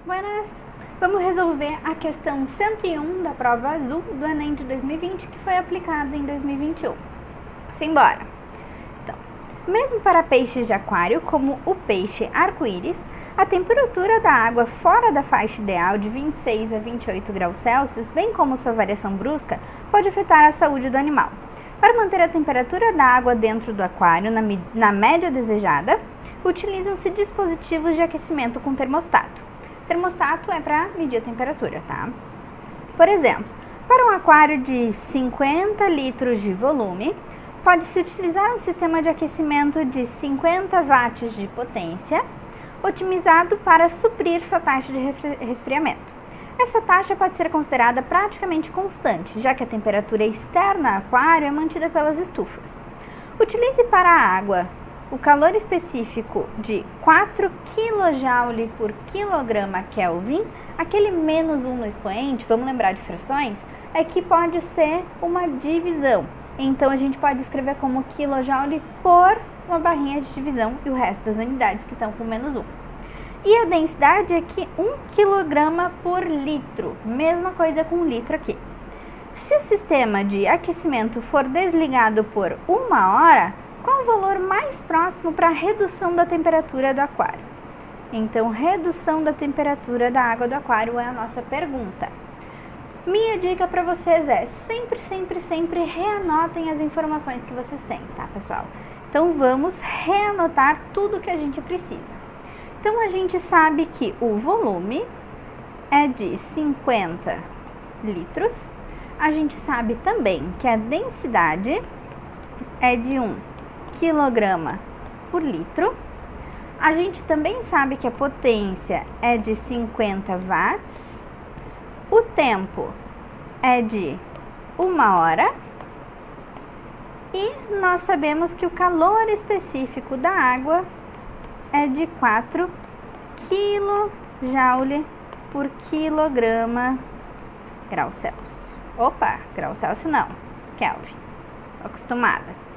Buenas! Vamos resolver a questão 101 da prova azul do Enem de 2020, que foi aplicada em 2021. Simbora! Então, mesmo para peixes de aquário, como o peixe arco-íris, a temperatura da água fora da faixa ideal de 26 a 28 graus Celsius, bem como sua variação brusca, pode afetar a saúde do animal. Para manter a temperatura da água dentro do aquário na média desejada, utilizam-se dispositivos de aquecimento com termostato. Termostato é para medir a temperatura, tá? Por exemplo, para um aquário de 50 litros de volume, pode-se utilizar um sistema de aquecimento de 50 watts de potência, otimizado para suprir sua taxa de resfriamento. Essa taxa pode ser considerada praticamente constante, já que a temperatura externa ao aquário é mantida pelas estufas. Utilize para a água o calor específico de 4 kJ por quilograma Kelvin, aquele menos 1 no expoente, vamos lembrar de frações, é que pode ser uma divisão. Então, a gente pode escrever como kJ por uma barrinha de divisão e o resto das unidades que estão com menos 1. E a densidade é que 1 kg por litro, mesma coisa com litro aqui. Se o sistema de aquecimento for desligado por 1 hora, qual o valor mais próximo para a redução da temperatura do aquário? Então, redução da temperatura da água do aquário é a nossa pergunta. Minha dica para vocês é sempre reanotem as informações que vocês têm, tá, pessoal? Então, vamos reanotar tudo que a gente precisa. Então, a gente sabe que o volume é de 50 litros. A gente sabe também que a densidade é de 1 kg por litro. A gente também sabe que a potência é de 50 watts. O tempo é de 1 hora. E nós sabemos que o calor específico da água é de 4 kJ por quilograma grau Celsius. Opa, grau Celsius não, Kelvin. Tô acostumada.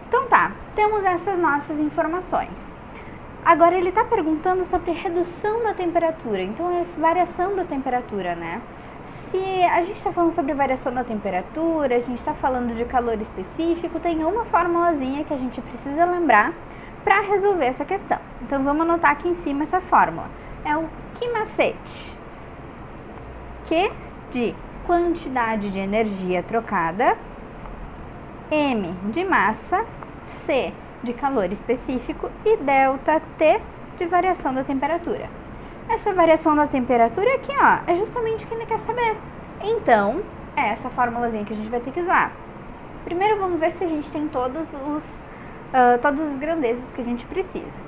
Então tá, temos essas nossas informações. Agora ele está perguntando sobre redução da temperatura, então é variação da temperatura, né? Se a gente está falando sobre variação da temperatura, a gente está falando de calor específico, tem uma formulazinha que a gente precisa lembrar para resolver essa questão. Então vamos anotar aqui em cima essa fórmula. É o que macete? Q de quantidade de energia trocada, M de massa, C de calor específico e delta T de variação da temperatura. Essa variação da temperatura aqui, ó, é justamente o que ele quer saber. Então, é essa formulazinha que a gente vai ter que usar. Primeiro vamos ver se a gente tem todas as grandezas que a gente precisa.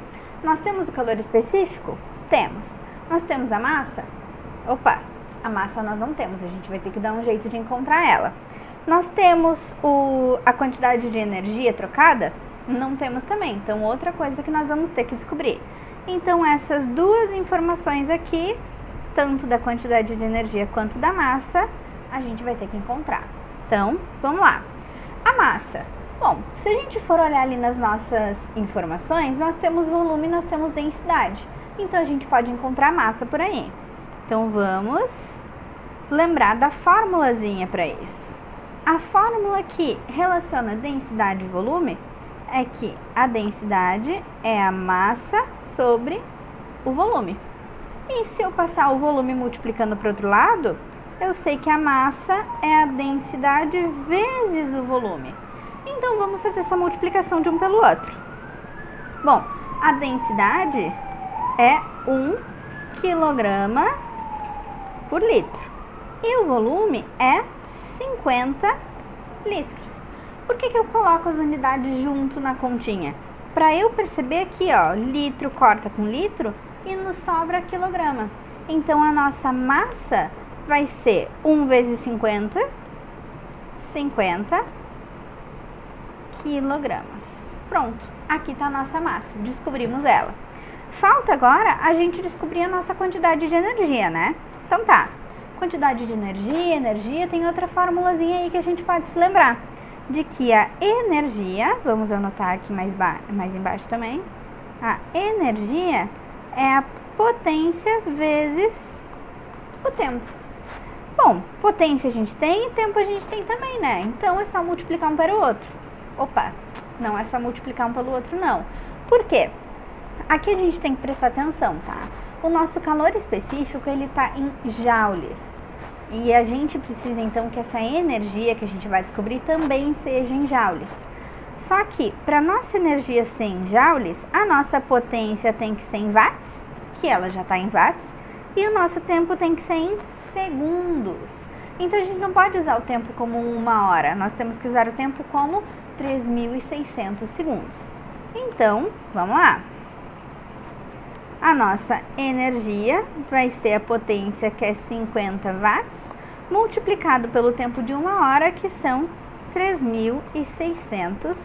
Nós temos o calor específico? Temos. Nós temos a massa? Opa, a massa nós não temos, a gente vai ter que dar um jeito de encontrar ela. Nós temos a quantidade de energia trocada? Não temos também, então outra coisa que nós vamos ter que descobrir. Então essas duas informações aqui, tanto da quantidade de energia quanto da massa, a gente vai ter que encontrar. Então, vamos lá. A massa. Bom, se a gente for olhar ali nas nossas informações, nós temos volume, nós temos densidade. Então, a gente pode encontrar massa por aí. Então, vamos lembrar da formulazinha para isso. A fórmula que relaciona densidade e volume é que a densidade é a massa sobre o volume. E se eu passar o volume multiplicando para o outro lado, eu sei que a massa é a densidade vezes o volume. Então, vamos fazer essa multiplicação de um pelo outro. Bom, a densidade é 1 kg por litro. E o volume é 50 litros. Por que eu coloco as unidades junto na continha? Para eu perceber aqui, ó, litro corta com litro e nos sobra quilograma. Então, a nossa massa vai ser 1 vezes 50, 50 quilogramas. Pronto, aqui está a nossa massa, descobrimos ela. Falta agora a gente descobrir a nossa quantidade de energia, né? Então tá, quantidade de energia, tem outra formulazinha aí que a gente pode se lembrar. De que a energia, vamos anotar aqui mais embaixo também, a energia é a potência vezes o tempo. Bom, potência a gente tem e tempo a gente tem também, né? Então é só multiplicar um para o outro. Opa, não é só multiplicar um pelo outro, não. Por quê? Aqui a gente tem que prestar atenção, tá? O nosso calor específico, ele tá em joules. E a gente precisa, então, que essa energia que a gente vai descobrir também seja em joules. Só que, para nossa energia ser em joules, a nossa potência tem que ser em watts, que ela já está em watts, e o nosso tempo tem que ser em segundos. Então, a gente não pode usar o tempo como 1 hora, nós temos que usar o tempo como 3.600 segundos. Então, vamos lá. A nossa energia vai ser a potência, que é 50 watts, multiplicado pelo tempo de 1 hora, que são 3.600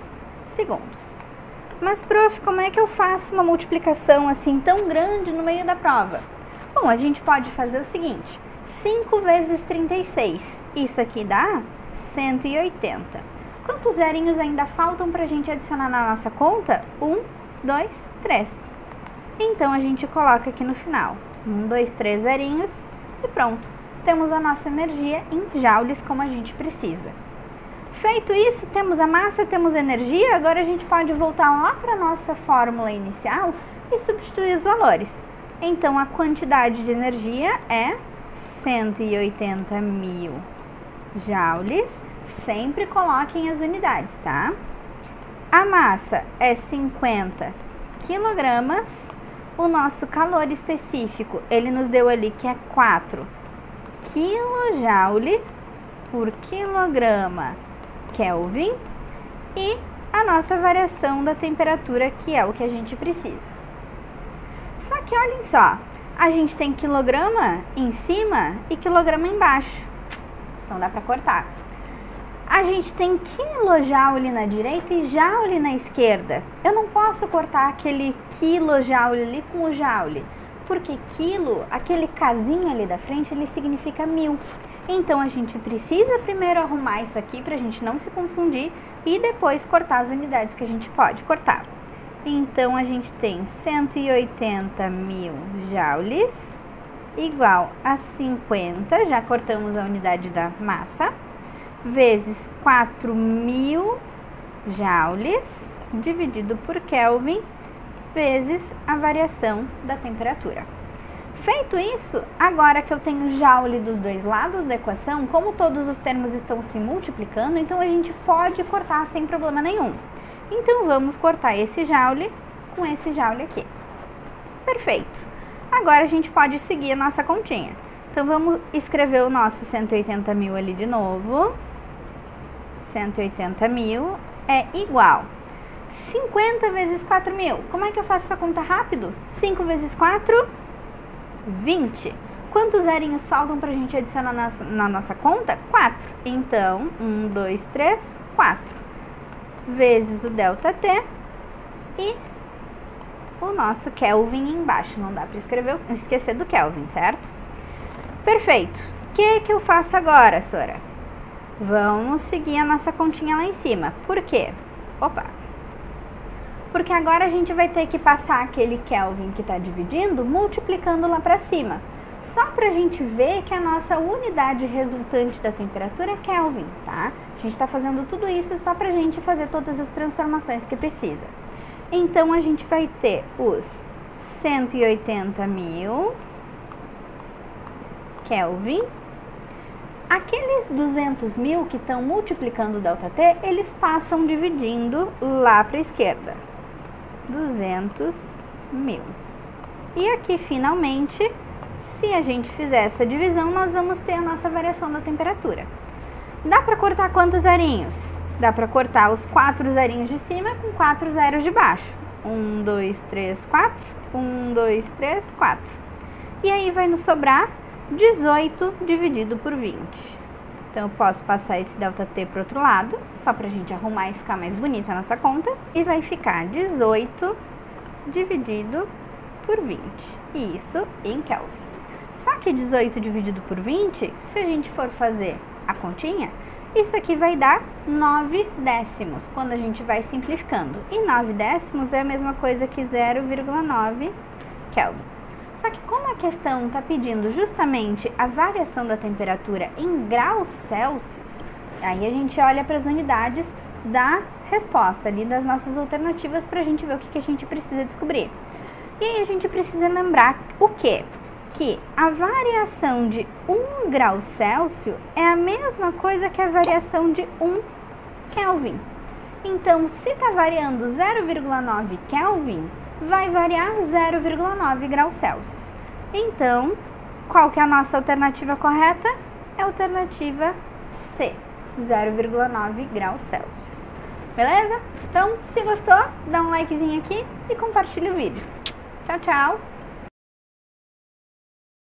segundos. Mas, prof, como é que eu faço uma multiplicação assim tão grande no meio da prova? Bom, a gente pode fazer o seguinte: 5 vezes 36, isso aqui dá 180. Quantos zerinhos ainda faltam para a gente adicionar na nossa conta? 1, 2, 3. Então, a gente coloca aqui no final 1, 2, 3 zerinhos e pronto. Temos a nossa energia em joules como a gente precisa. Feito isso, temos a massa, temos a energia, agora a gente pode voltar lá para a nossa fórmula inicial e substituir os valores. Então, a quantidade de energia é 180.000 joules, sempre coloquem as unidades, tá? A massa é 50 quilogramas. O nosso calor específico, ele nos deu ali que é 4 kJ por quilograma Kelvin, e a nossa variação da temperatura, que é o que a gente precisa. Só que olhem só, a gente tem quilograma em cima e quilograma embaixo, então dá para cortar. A gente tem quilojoule na direita e joule na esquerda. Eu não posso cortar aquele quilojoule ali com o joule, porque quilo, aquele casinho ali da frente, ele significa 1000. Então, a gente precisa primeiro arrumar isso aqui para a gente não se confundir e depois cortar as unidades que a gente pode cortar. Então, a gente tem 180.000 joules igual a 50, já cortamos a unidade da massa, vezes 4.000 joules, dividido por Kelvin, vezes a variação da temperatura. Feito isso, agora que eu tenho joule dos dois lados da equação, como todos os termos estão se multiplicando, então a gente pode cortar sem problema nenhum. Então, vamos cortar esse joule com esse joule aqui. Perfeito. Agora, a gente pode seguir a nossa continha. Então, vamos escrever o nosso 180.000 ali de novo. 180.000 é igual 50 vezes 4.000. Como é que eu faço essa conta rápido? 5 vezes 4, 20. Quantos zerinhos faltam para a gente adicionar na nossa conta? 4. Então, 1, 2, 3, 4. Vezes o ΔT e o nosso Kelvin embaixo. Não dá para esquecer do Kelvin, certo? Perfeito. O que eu faço agora, Sora? Vamos seguir a nossa continha lá em cima. Por quê? Opa! Porque agora a gente vai ter que passar aquele Kelvin que está dividindo, multiplicando lá para cima. Só para a gente ver que a nossa unidade resultante da temperatura é Kelvin, tá? A gente está fazendo tudo isso só para a gente fazer todas as transformações que precisa. Então, a gente vai ter os 180.000 Kelvin. Aqueles 200.000 que estão multiplicando o ΔT, eles passam dividindo lá para a esquerda. 200.000. E aqui, finalmente, se a gente fizer essa divisão, nós vamos ter a nossa variação da temperatura. Dá para cortar quantos zerinhos? Dá para cortar os 4 zerinhos de cima com 4 zeros de baixo. 1, 2, 3, 4. 1, 2, 3, 4. E aí vai nos sobrar 18 dividido por 20. Então, eu posso passar esse ΔT para o outro lado, só para a gente arrumar e ficar mais bonita a nossa conta. E vai ficar 18 dividido por 20. E isso em Kelvin. Só que 18 dividido por 20, se a gente for fazer a continha, isso aqui vai dar 9 décimos, quando a gente vai simplificando. E 9 décimos é a mesma coisa que 0,9 Kelvin. Só que como a questão está pedindo justamente a variação da temperatura em graus Celsius, aí a gente olha para as unidades da resposta ali, das nossas alternativas, para a gente ver o que a gente precisa descobrir. E aí a gente precisa lembrar o quê? Que a variação de 1 grau Celsius é a mesma coisa que a variação de 1 Kelvin. Então, se está variando 0,9 Kelvin, vai variar 0,9 graus Celsius. Então, qual que é a nossa alternativa correta? É a alternativa C, 0,9 graus Celsius. Beleza? Então, se gostou, dá um likezinho aqui e compartilha o vídeo. Tchau, tchau!